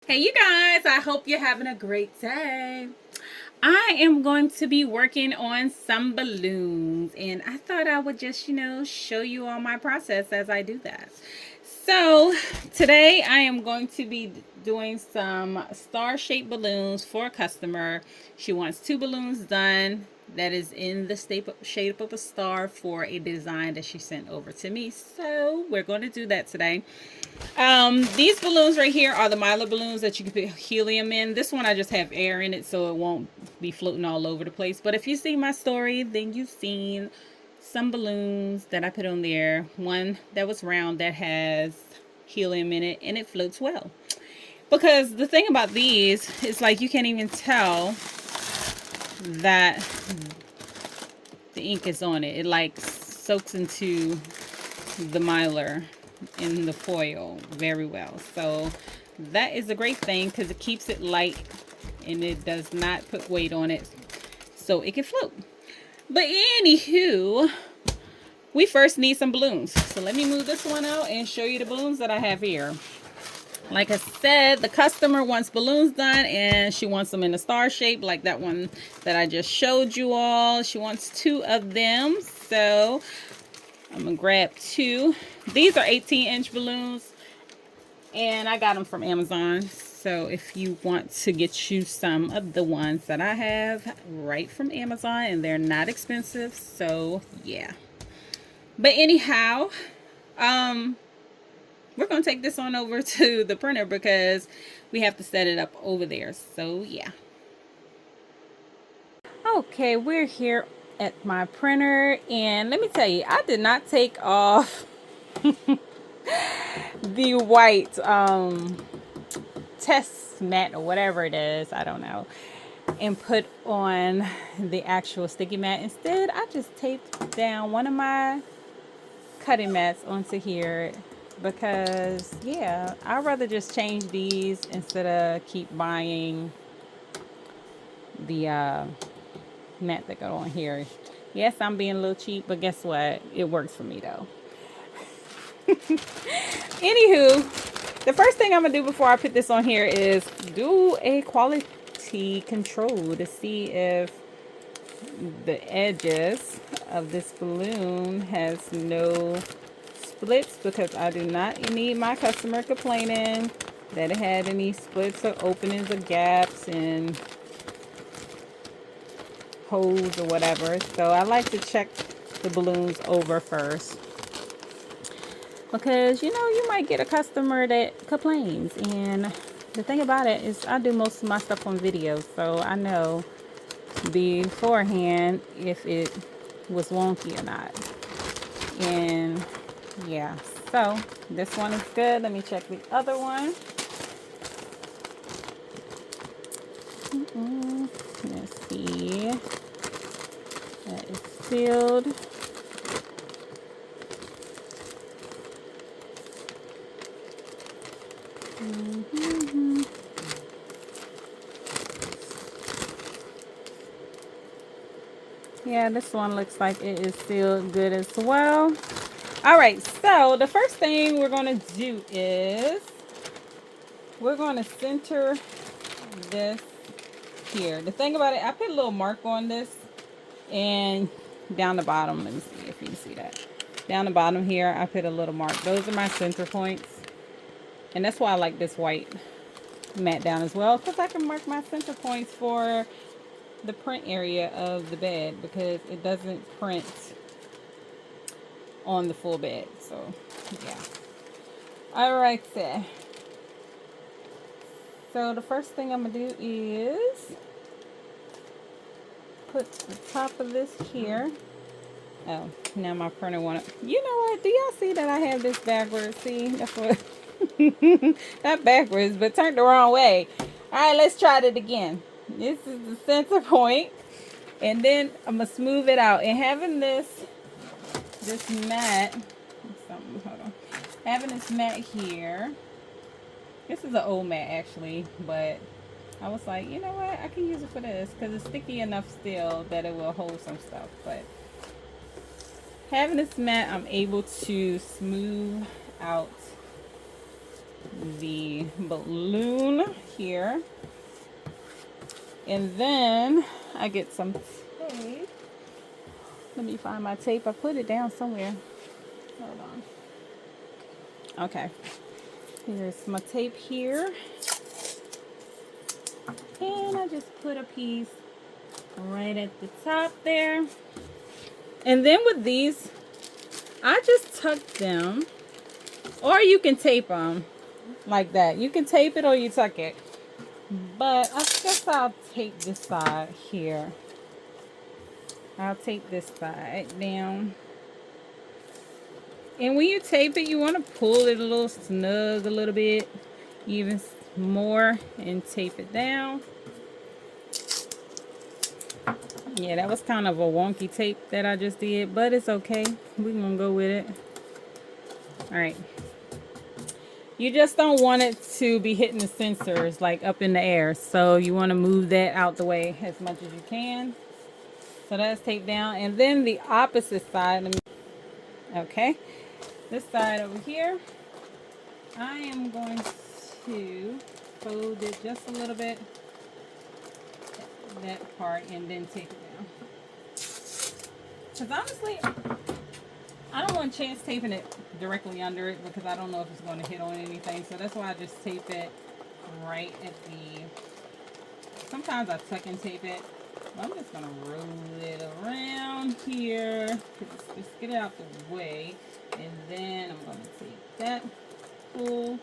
Hey, you guys, I hope you're having a great day. I am going to be working on some balloons, and I thought I would just, show you all my process as I do that. So, today I am going to be doing some star-shaped balloons for a customer. She wants two balloons done that is in the shape of a star for a design that she sent over to me. So, we're going to do that today. These balloons right here are the Mylar balloons that you can put helium in. This one I just have air in it so it won't be floating all over the place. But if you see my story, then you've seen some balloons that I put on there. One that was round that has helium in it and it floats well. Because the thing about these is like you can't even tell that the ink is on it. It like soaks into the Mylar in the foil very well. So that is a great thing because it keeps it light and it does not put weight on it so it can float. But anywho, we first need some balloons. So let me move this one out and show you the balloons that I have here. Like I said, the customer wants balloons done and she wants them in a star shape like that one that I just showed you all. She wants two of them. So I'm gonna grab two. These are 18-inch balloons and I got them from Amazon. So if you want to get you some of the ones that I have right from Amazon, and they're not expensive, so yeah. But anyhow, we're gonna take this on over to the printer because we have to set it up over there. So yeah. Okay, we're here at my printer, and let me tell you, I did not take off the white test mat or whatever it is, I don't know, and put on the actual sticky mat. Instead, I just taped down one of my cutting mats onto here because yeah, I'd rather just change these instead of keep buying the mat that go on here. Yes, I'm being a little cheap, but guess what? It works for me though. Anywho, the first thing I'm gonna do before I put this on here is do a quality control to see if the edges of this balloon has no splits, because I do not need my customer complaining that it had any splits or openings or gaps and holes or whatever. So I like to check the balloons over first, because you might get a customer that complains, and the thing about it is I do most of my stuff on video, so I know beforehand if it was wonky or not. And yeah, so this one is good. Let me check the other one. Let's see, that is sealed. Yeah, this one looks like it is sealed good as well. All right, so the first thing we're going to do is we're going to center this here. The thing about it, I put a little mark on this and down the bottom. Let me see if you can see that. Down the bottom here, I put a little mark. Those are my center points. And that's why I like this white mat down as well, because I can mark my center points for the print area of the bed, because it doesn't print on the full bed. So yeah. All right there. So the first thing I'm gonna do is put the top of this here. Oh, now my printer wanna, you know what, do y'all see that I have this backwards? See, that's what not backwards, but turned the wrong way. All right, let's try it again. This is the center point, and then I'm gonna smooth it out. And having this mat, hold on, having this mat here, this is an old mat actually, but I was like, you know what, I can use it for this because it's sticky enough still that it will hold some stuff. But having this mat, I'm able to smooth out the balloon here. And then I get some tape. Let me find my tape. I put it down somewhere. Hold on. Okay. Here's my tape here. And I just put a piece right at the top there. And then with these, I just tuck them. Or you can tape them like that. You can tape it or you tuck it. But I guess I'll tape this side here. I'll tape this side down. And when you tape it, you want to pull it a little snug a little bit. Even more. And tape it down. Yeah, that was kind of a wonky tape that I just did. But it's okay. We're going to go with it. Alright. You just don't want it to be hitting the sensors like up in the air. So you want to move that out the way as much as you can. So that's taped down. And then the opposite side. Okay. This side over here. I am going to fold it just a little bit. That part. And then tape it down. Because honestly, I don't want chance taping it directly under it because I don't know if it's going to hit on anything. So that's why I just tape it right at the... Sometimes I tuck and tape it. But I'm just going to roll it around here. Just get it out the way. And then I'm going to take that, pull,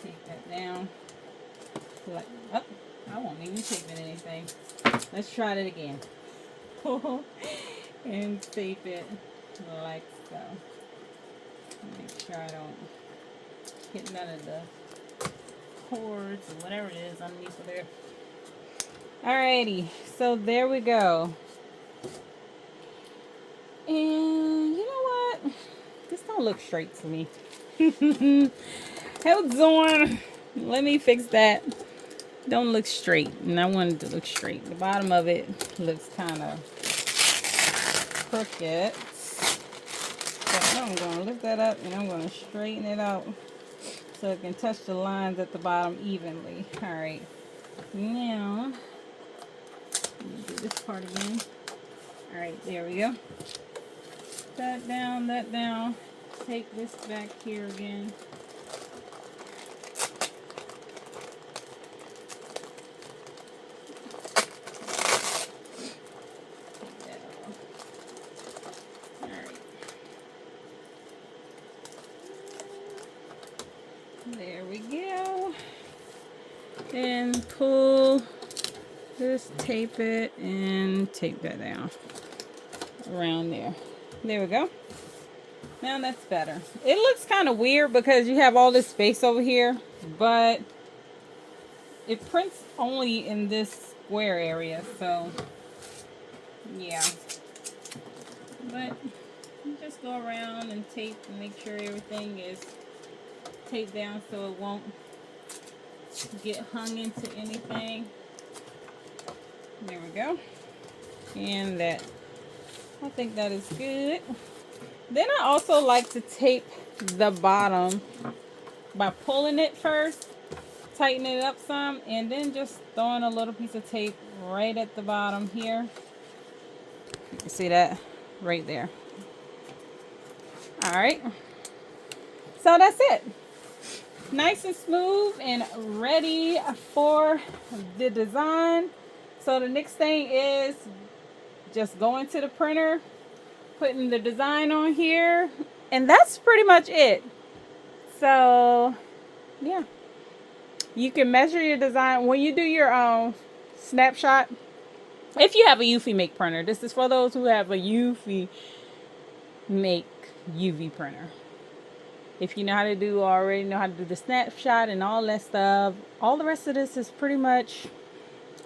take that down. Like, oh, I won't even tape it anything. Let's try it again. Pull and tape it like so. Make sure I don't hit none of the cords or whatever it is underneath of there. Alrighty, so there we go. And you know what? This don't look straight to me. Hold on. Let me fix that. Don't look straight. And I want it to look straight. The bottom of it looks kind of crooked. So I'm going to lift that up and I'm going to straighten it out so it can touch the lines at the bottom evenly. Alright. Now, let me do this part again. Alright, there we go. That down. Take this back here again. There we go. And pull this, tape it, and tape that down around there. There we go. Now that's better. It looks kind of weird because you have all this space over here, but it prints only in this square area, so yeah. But you just go around and tape and make sure everything is taped down so it won't get hung into anything. There we go. And that, I think that is good. Then I also like to tape the bottom by pulling it first, tightening it up some, and then just throwing a little piece of tape right at the bottom here. You can see that right there. Alright. So that's it. Nice and smooth and ready for the design. So the next thing is just going to the printer, putting the design on here, and that's pretty much it. So yeah, you can measure your design when you do your snapshot. If you have a EufyMake printer, this is for those who have a EufyMake UV printer. If you know how to do, already know how to do the snapshot and all that stuff, all the rest of this is pretty much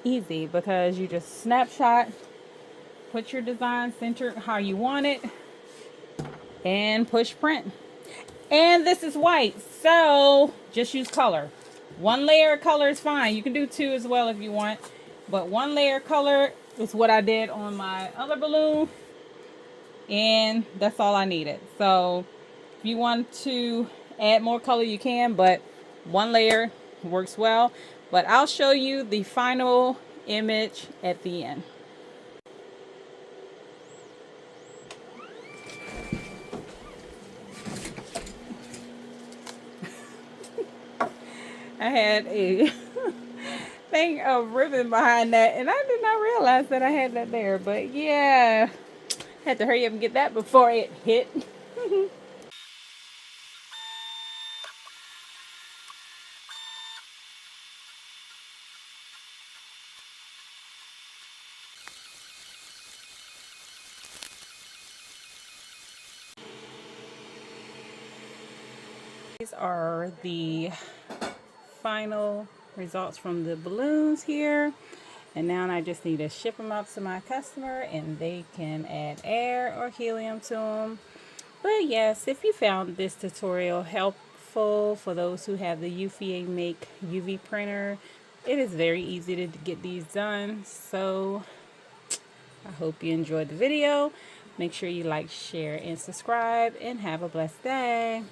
easy because you just snapshot, put your design centered how you want it, and push print. And this is white, so just use color. One layer of color is fine. You can do two as well if you want, but one layer of color is what I did on my other balloon, and that's all I needed. So if you want to add more color, you can, but one layer works well, but I'll show you the final image at the end. I had a thing of ribbon behind that, and I did not realize that I had that there. But yeah, had to hurry up and get that before it hit. These are the final results from the balloons here. And now I just need to ship them out to my customer and they can add air or helium to them. But yes, if you found this tutorial helpful for those who have the EufyMake UV printer, it is very easy to get these done. So I hope you enjoyed the video. Make sure you like, share, and subscribe, and have a blessed day.